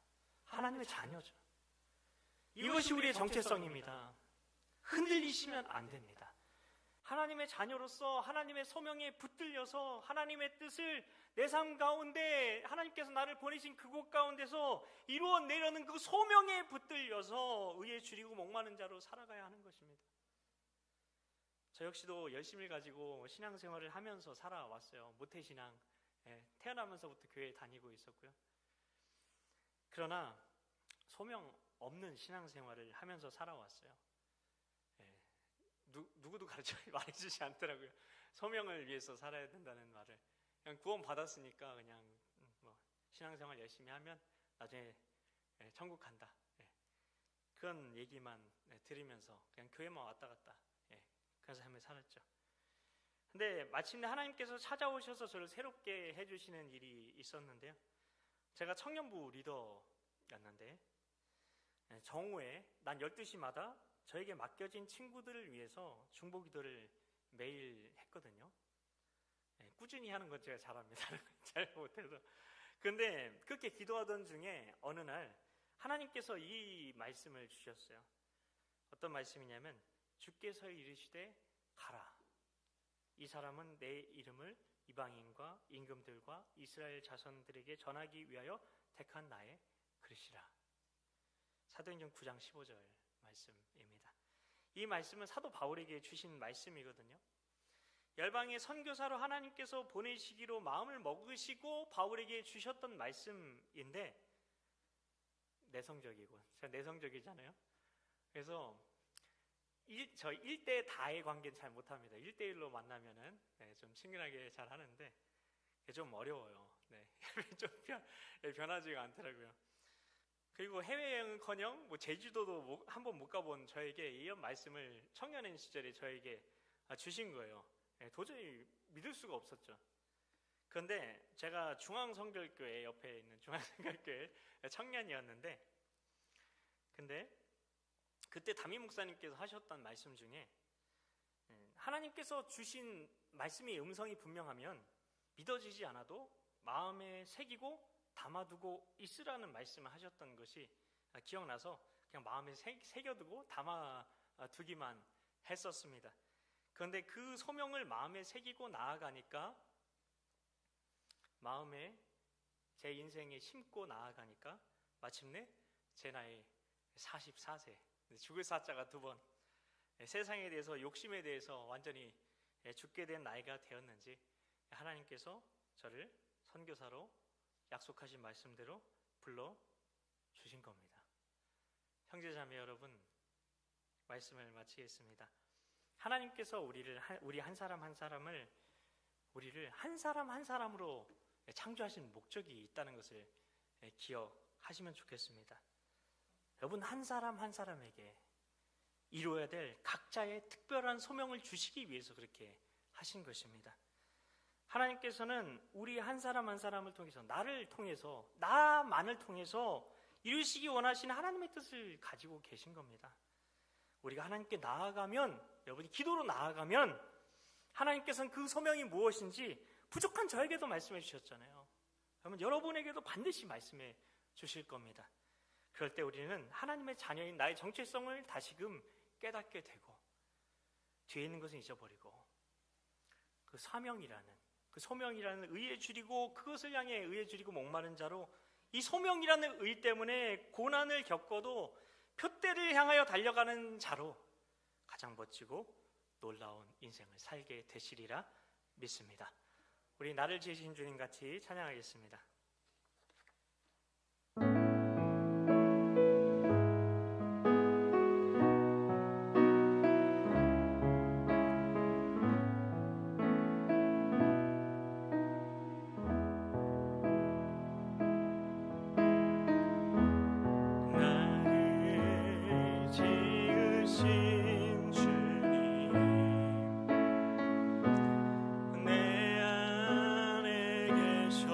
하나님의 자녀죠. 이것이 우리의 정체성입니다. 흔들리시면 안 됩니다. 하나님의 자녀로서 하나님의 소명에 붙들려서 하나님의 뜻을 내 삶 가운데 하나님께서 나를 보내신 그곳 가운데서 이루어내려는 그 소명에 붙들려서 의에 줄이고 목마른 자로 살아가야 하는 것입니다. 저 역시도 열심을 가지고 신앙생활을 하면서 살아왔어요. 모태신앙, 태어나면서부터 교회에 다니고 있었고요. 그러나 소명 없는 신앙생활을 하면서 살아왔어요. 누구도 말해주지 않더라고요. 소명을 위해서 살아야 된다는 말을. 그냥 구원 받았으니까 그냥 뭐 신앙생활 열심히 하면 나중에 천국 간다. 그런 얘기만 들으면서 그냥 교회만 왔다 갔다 그런 삶을 살았죠. 근데 마침내 하나님께서 찾아오셔서 저를 새롭게 해주시는 일이 있었는데요. 제가 청년부 리더였는데 정오에 난 12시마다 저에게 맡겨진 친구들을 위해서 중보기도를 매일 했거든요. 꾸준히 하는 건 제가 잘합니다. 잘 못해도. 근데 그렇게 기도하던 중에 어느 날 하나님께서 이 말씀을 주셨어요. 어떤 말씀이냐면 주께서 이르시되 가라. 이 사람은 내 이름을 이방인과 임금들과 이스라엘 자손들에게 전하기 위하여 택한 나의 그릇이라. 사도행전 9장 15절 말씀입니다. 이 말씀은 사도 바울에게 주신 말씀이거든요. 열방의 선교사로 하나님께서 보내시기로 마음을 먹으시고 바울에게 주셨던 말씀인데 내성적이고 제가 내성적이잖아요. 그래서 저 1대 다의 관계는 잘 못합니다. 1대1로 만나면은 좀 친근하게 잘 하는데 좀 어려워요. 좀 변하지가 않더라고요. 그리고 해외여행은커녕 뭐 제주도도 한번 못 가본 저에게 이런 말씀을 청년인 시절에 저에게 주신 거예요. 도저히 믿을 수가 없었죠. 그런데 제가 중앙성결교회 옆에 있는 중앙성결교회 청년이었는데 근데 그때 담임 목사님께서 하셨던 말씀 중에 하나님께서 주신 말씀의 음성이 분명하면 믿어지지 않아도 마음에 새기고 담아두고 있으라는 말씀을 하셨던 것이 기억나서 그냥 마음에 새겨두고 담아두기만 했었습니다. 그런데 그 소명을 마음에 새기고 나아가니까 마음에 제 인생에 심고 나아가니까 마침내 제 나이 44세 죽을 사자가 2번 세상에 대해서 욕심에 대해서 완전히 죽게 된 나이가 되었는지 하나님께서 저를 선교사로 약속하신 말씀대로 불러주신 겁니다. 형제자매 여러분, 말씀을 마치겠습니다. 하나님께서 우리 한 사람 한 사람을 우리를 한 사람 한 사람으로 창조하신 목적이 있다는 것을 기억하시면 좋겠습니다. 여러분 한 사람 한 사람에게 이루어야 될 각자의 특별한 소명을 주시기 위해서 그렇게 하신 것입니다. 하나님께서는 우리 한 사람 한 사람을 통해서 나를 통해서 나만을 통해서 이루시기 원하시는 하나님의 뜻을 가지고 계신 겁니다. 우리가 하나님께 나아가면 여러분이 기도로 나아가면 하나님께서는 그 소명이 무엇인지 부족한 저에게도 말씀해 주셨잖아요. 그러면 여러분에게도 반드시 말씀해 주실 겁니다. 그럴 때 우리는 하나님의 자녀인 나의 정체성을 다시금 깨닫게 되고 뒤에 있는 것은 잊어버리고 그 사명이라는 그 소명이라는 의에 줄이고 그것을 향해 의에 줄이고 목마른 자로 이 소명이라는 의 때문에 고난을 겪어도 표대를 향하여 달려가는 자로 가장 멋지고 놀라운 인생을 살게 되시리라 믿습니다. 우리 나를 지으신 주님 같이 찬양하겠습니다. 내 안에 계셔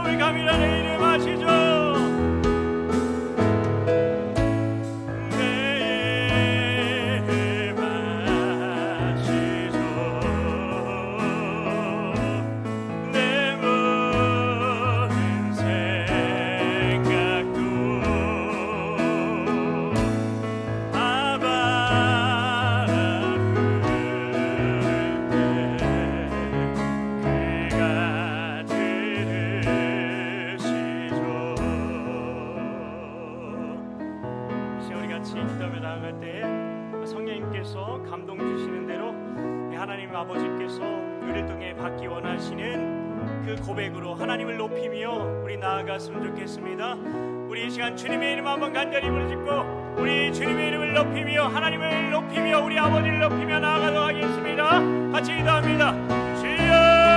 우리 감이라는 이름 아시죠? 성령님께서 감동 주시는 대로 하나님 아버지께서 우리를 통해 받기 원하시는 그 고백으로 하나님을 높이며 우리 나아갔으면 좋겠습니다. 우리 이 시간 주님의 이름 한번 간절히 부르짖고 우리 주님의 이름을 높이며 하나님을 높이며 우리 아버지를 높이며 나아가도록 하겠습니다. 같이 기도합니다. 주여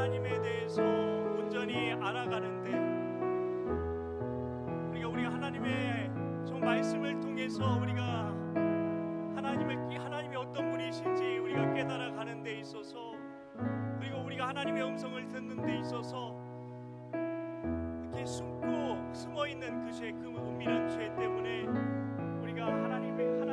하나님에 대해서 온전히 알아가는데 우리가 하나님의 좀 말씀을 통해서 우리가 하나님이 어떤 분이신지 우리가 깨달아가는 데 있어서 그리고 우리가 하나님의 음성을 듣는 데 있어서 이렇게 숨어 있는 그 은밀한 죄 때문에 우리가 하나님께서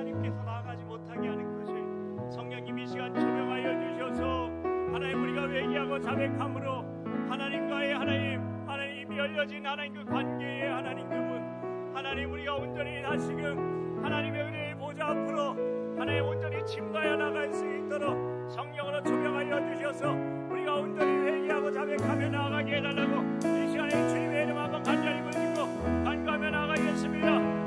나아가지 못하게 하는 그 죄, 성령님이 이 시간 조명하여 주셔서 하나님 우리가 회개하고 자백함으로 하나님과의 하나님이 열려진 하나님 그 관계의 하나님 그분 하나님 우리가 온전히 다시금 하나님의 은혜의 보좌 앞으로 하나님 온전히 침과해 나갈 수 있도록 성령으로 조명하여 주셔서 우리가 온전히 회개하고 자백하며 나아가게 해달라고 이 시간에 주님의 이름 한번 간절히 부르짖고 간구하며 나아가겠습니다.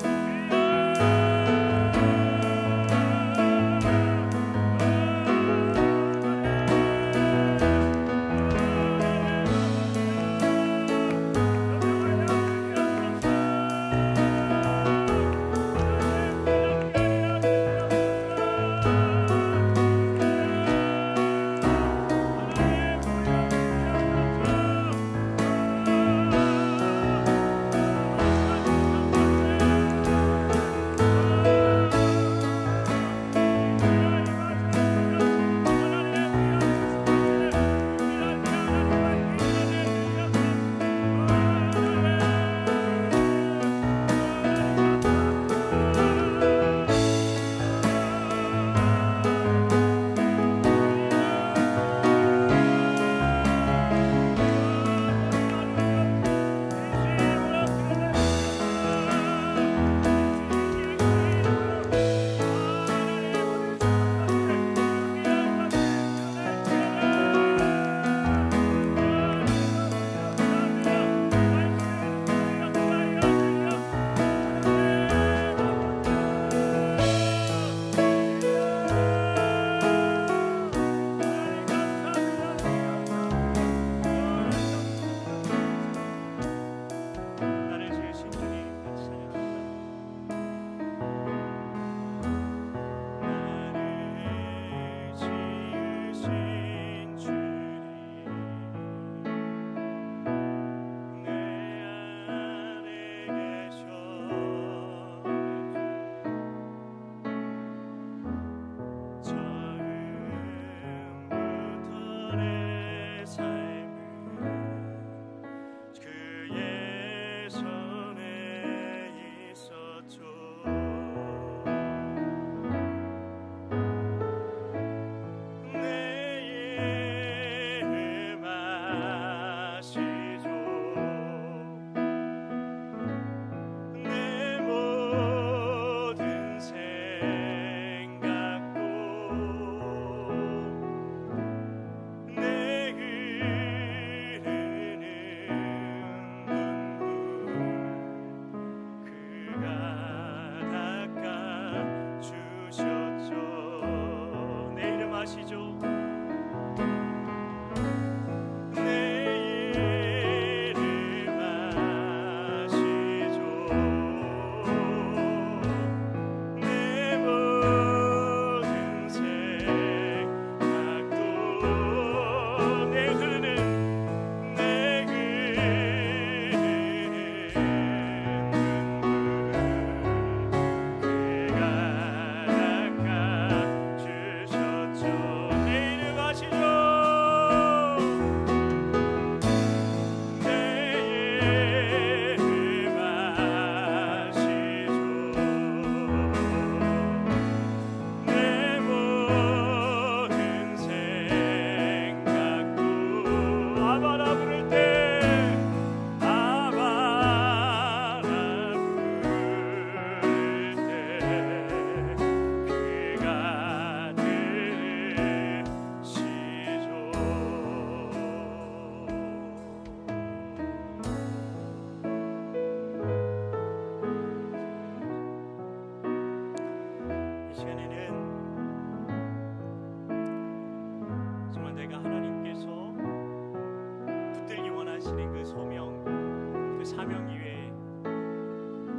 그 소명, 그 사명 위에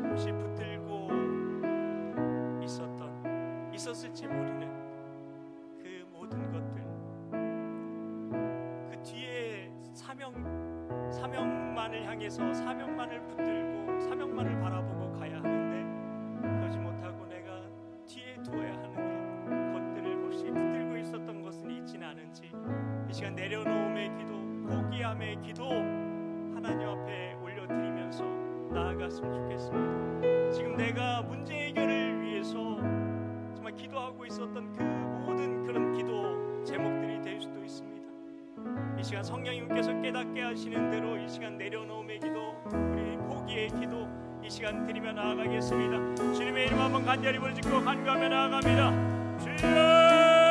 혹시 붙들고 있었을지 모르는 그 모든 것들, 그 뒤에 사명만을 향해서 사명만을 붙들고 사명만을 바라보고 가야 하는데 그러지 못하고 내가 뒤에 두어야 하는 것들을 혹시 붙들고 있었던 것은 있지는 않은지 이 시간 내려놓음의 기도, 포기함의 기도 하나님 앞에 올려드리면서 나아갔으면 좋겠습니다. 지금 내가 문제 해결을 위해서 정말 기도하고 있었던 그 모든 그런 기도 제목들이 될 수도 있습니다. 이 시간 성령님께서 깨닫게 하시는 대로 이 시간 내려놓음의 기도, 우리 포기의 기도 이 시간 드리며 나아가겠습니다. 주님의 이름 한번 간절히 부르짖고 간구하며 나아갑니다. 주여!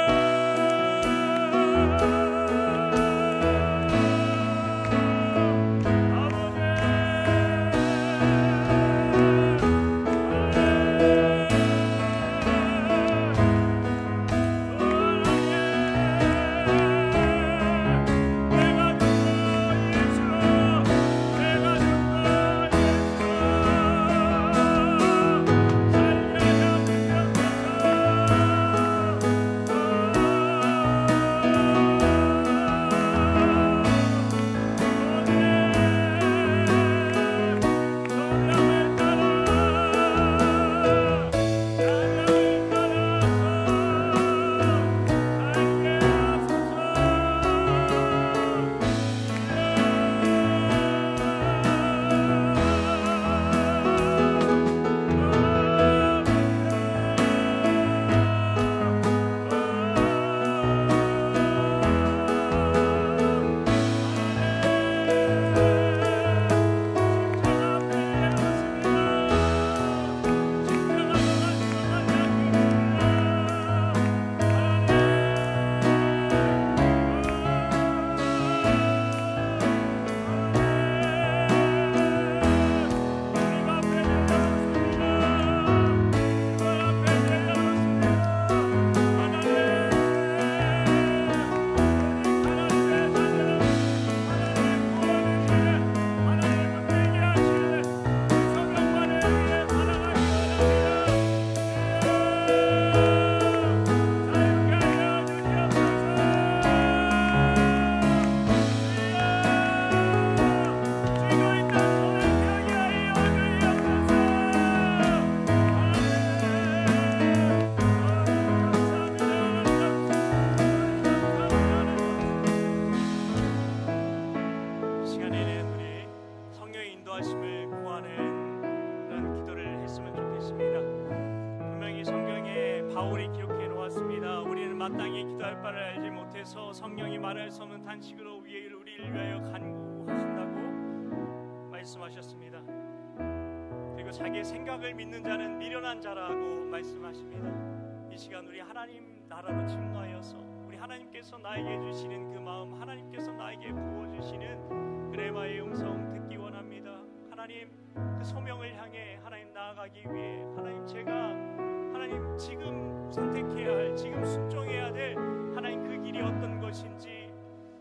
마땅히 기도할 바를 알지 못해서 성령이 말할 수 없는 탄식으로 우리를 위하여 간구하신다고 말씀하셨습니다. 그리고 자기의 생각을 믿는 자는 미련한 자라고 말씀하십니다. 이 시간 우리 하나님 나라로 침노하여서 우리 하나님께서 나에게 주시는 그 마음, 하나님께서 나에게 부어주시는 그레마의 음성 듣기 원합니다. 하나님, 그 소명을 향해 하나님 나아가기 위해 하나님, 제가 하나님 지금 선택해야 할, 지금 순종해야 될 하나님 그 길이 어떤 것인지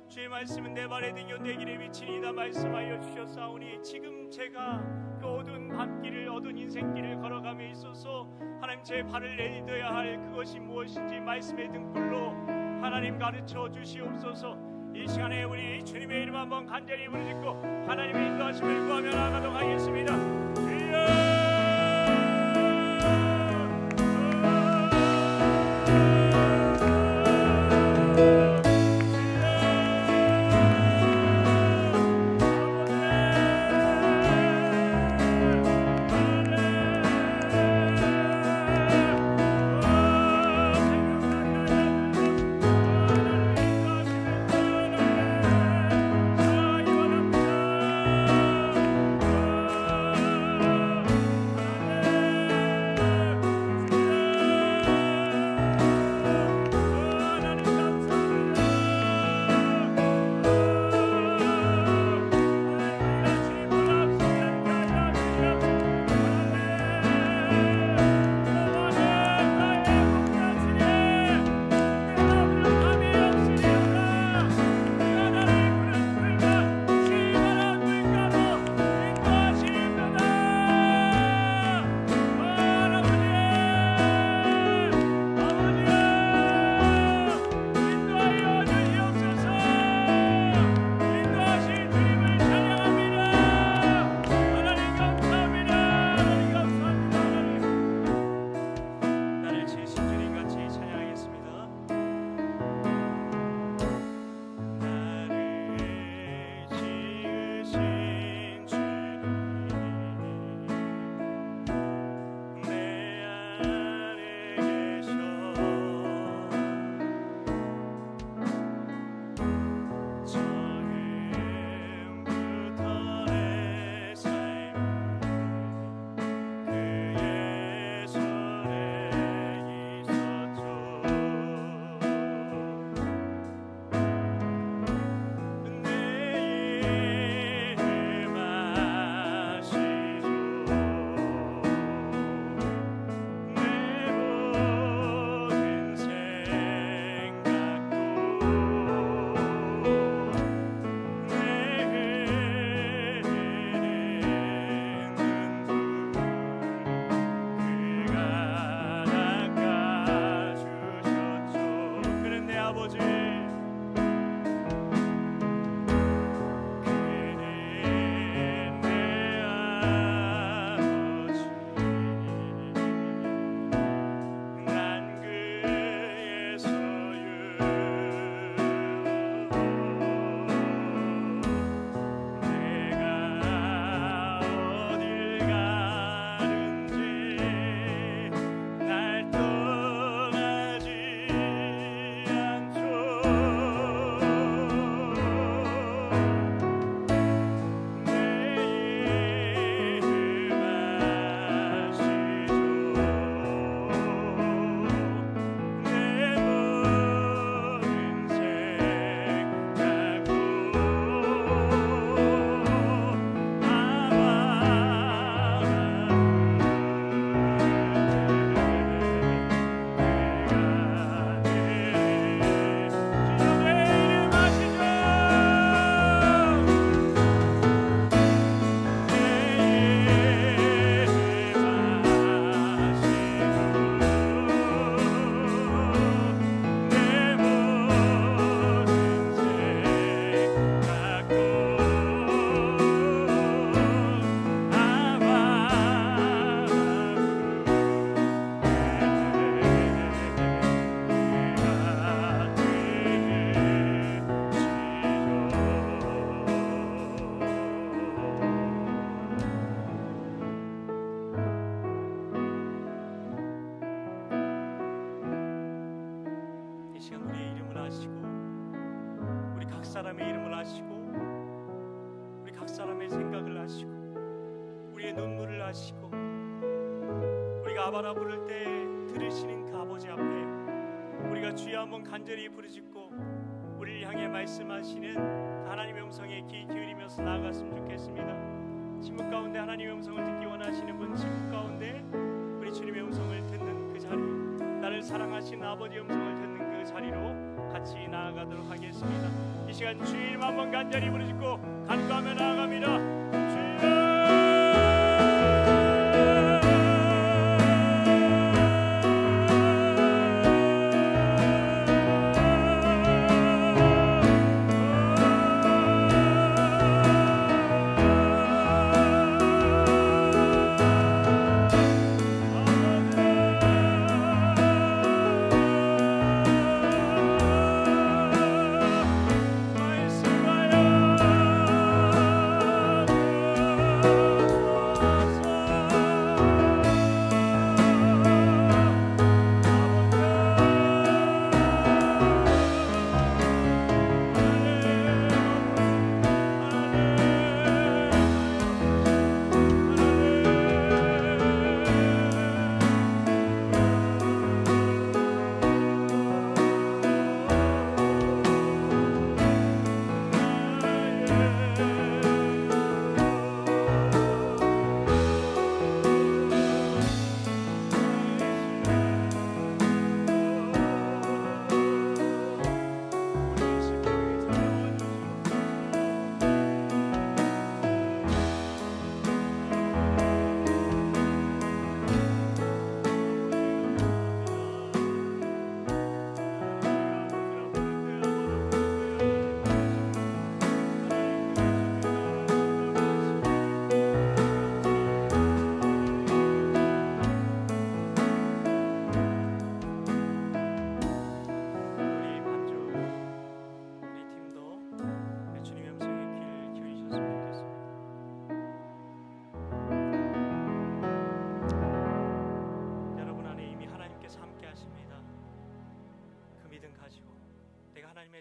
주의 말씀은 내 발에 등겨 내 길에 비치니이다 말씀하여 주셨사오니 지금 제가 그 어두운 밤길을, 어두운 인생길을 걸어감에 있어서 하나님 제 발을 내딛어야 할 그것이 무엇인지 말씀의 등불로 하나님 가르쳐 주시옵소서. 이 시간에 우리 주님의 이름 한번 간절히 부르짖고 하나님의 인도하심을 구하며 나아가도록 하겠습니다. 주여! 사람의 이름을 아시고 우리 각 사람의 생각을 아시고 우리의 눈물을 아시고 우리가 아바라 부를 때 들으시는 그 아버지 앞에 우리가 주여 한번 간절히 부르짖고 우리를 향해 말씀하시는 하나님의 음성에 귀 기울이면서 나아갔으면 좋겠습니다. 침묵 가운데 하나님의 음성을 듣기 원하시는 분, 침묵 가운데 우리 주님의 음성을 듣는 그 자리, 나를 사랑하시는 아버지의 음성을 듣는 그 자리로 같이 나아가도록 하겠습니다. 이 시간 주님 한번 간절히 부르짖고 간구하며 나아갑니다.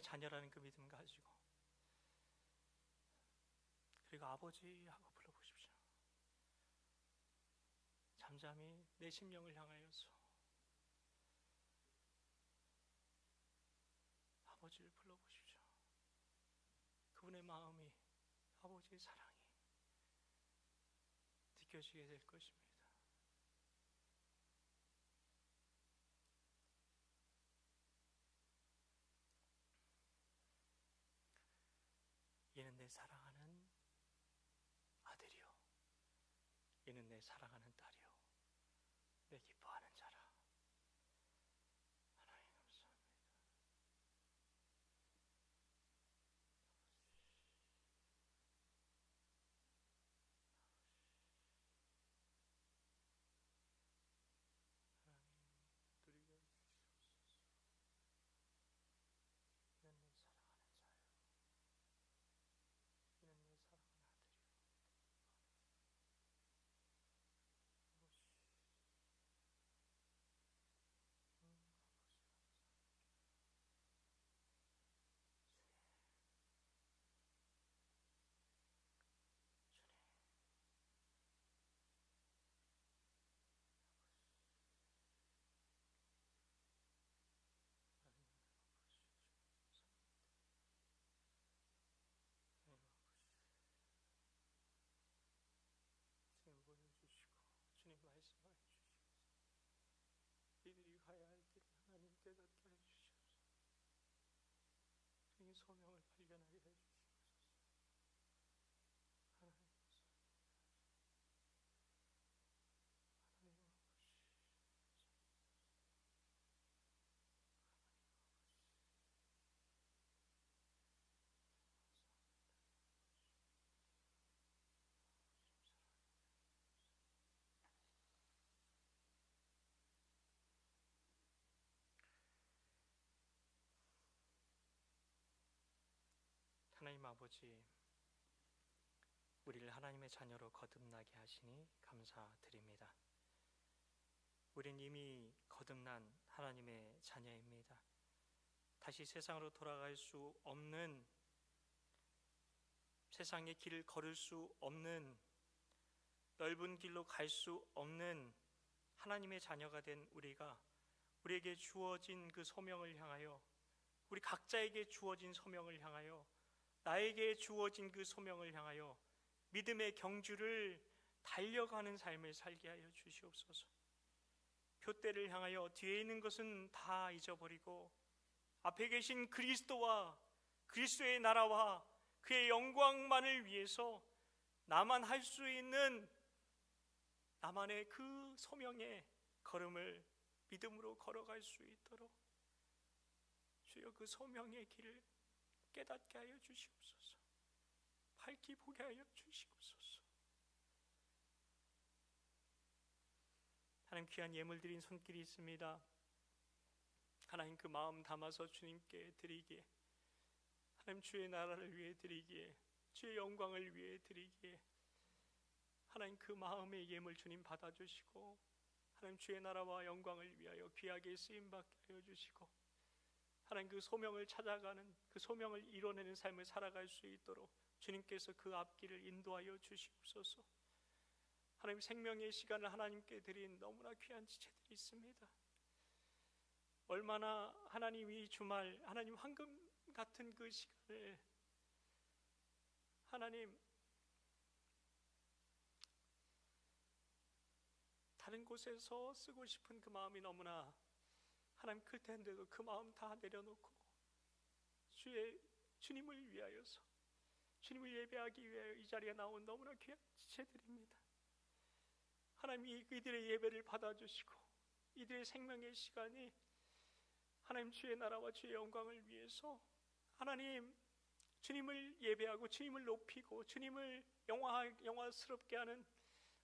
자녀라는 그 믿음 가지고 그리고 아버지 하고 불러보십시오. 잠잠히 내 심령을 향하여서 아버지를 불러보십시오. 그분의 마음이, 아버지의 사랑이 느껴지게 될 것입니다. 이는 내 사랑하는 아들이요, 이는 내 사랑하는 딸이요, 내 기뻐하는 자라. 하나님 감사합니다. 주님 말씀하여 주시옵소서. 이들이 가야 할 길을 하나님 깨닫게 해주시옵소서. 주님 소명을 발견하게 해주시옵소서. 하나님 감사합니다. 하나님 하나님 아버지, 우리를 하나님의 자녀로 거듭나게 하시니 감사드립니다. 우린 이미 거듭난 하나님의 자녀입니다. 다시 세상으로 돌아갈 수 없는 세상의 길을 걸을 수 없는, 넓은 길로 갈 수 없는 하나님의 자녀가 된 우리에게 주어진 그 소명을 향하여, 우리 각자에게 주어진 소명을 향하여, 나에게 주어진 그 소명을 향하여 믿음의 경주를 달려가는 삶을 살게 하여 주시옵소서. 표대를 향하여 뒤에 있는 것은 다 잊어버리고 앞에 계신 그리스도와 그리스도의 나라와 그의 영광만을 위해서 나만 할 수 있는 나만의 그 소명의 걸음을 믿음으로 걸어갈 수 있도록 주여 그 소명의 길을 깨닫게 하여 주시옵소서. 밝히 보게 하여 주시옵소서. 하나님, 귀한 예물 드린 손길이 있습니다. 하나님, 그 마음 담아서 주님께 드리기에, 하나님 주의 나라를 위해 드리기에, 주의 영광을 위해 드리기에, 하나님 그 마음의 예물 주님 받아주시고, 하나님 주의 나라와 영광을 위하여 귀하게 쓰임받게 하여 주시고, 하나님 그 소명을 찾아가는, 그 소명을 이뤄내는 삶을 살아갈 수 있도록 주님께서 그 앞길을 인도하여 주시옵소서. 하나님, 생명의 시간을 하나님께 드린 너무나 귀한 지체들이 있습니다. 얼마나 하나님 이 주말, 하나님 황금 같은 그 시간을 하나님 다른 곳에서 쓰고 싶은 그 마음이 너무나 하나님 클 텐데도 그 마음 다 내려놓고 주님을 위하여서, 주님을 예배하기 위하여 이 자리에 나온 너무나 귀한 지체들입니다. 하나님, 이들의 예배를 받아주시고 이들의 생명의 시간이 하나님 주의 나라와 주의 영광을 위해서 하나님 주님을 예배하고 주님을 높이고 주님을 영화스럽게 하는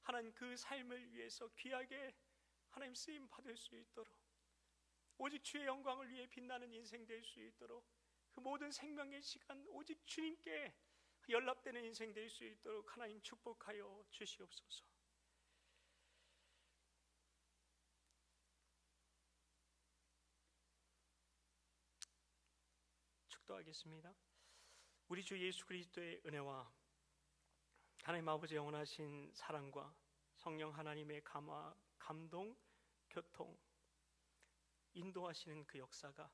하나님 그 삶을 위해서 귀하게 하나님 쓰임 받을 수 있도록, 오직 주의 영광을 위해 빛나는 인생 될 수 있도록, 그 모든 생명의 시간 오직 주님께 연락되는 인생 될 수 있도록 하나님 축복하여 주시옵소서. 축도하겠습니다. 우리 주 예수 그리스도의 은혜와 하나님 아버지 영원하신 사랑과 성령 하나님의 감동, 교통, 인도하시는 그 역사가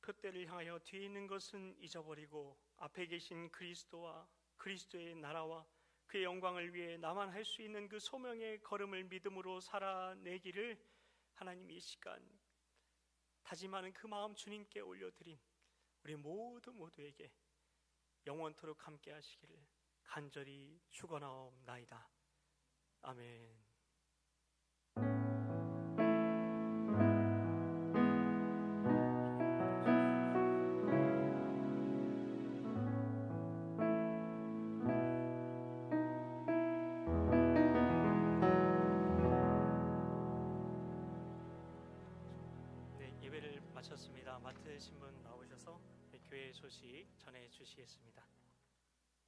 표대를 향하여 뒤에 있는 것은 잊어버리고 앞에 계신 그리스도와 그리스도의 나라와 그의 영광을 위해 나만 할 수 있는 그 소명의 걸음을 믿음으로 살아내기를 하나님 이 시간 다짐하는 그 마음 주님께 올려드린 우리 모두에게 영원토록 함께 하시기를 간절히 축원하옵나이다. 아멘. 네, 예배를 마쳤습니다. 맡으신 분 나오셔서 교회 소식 전해 주시겠습니다.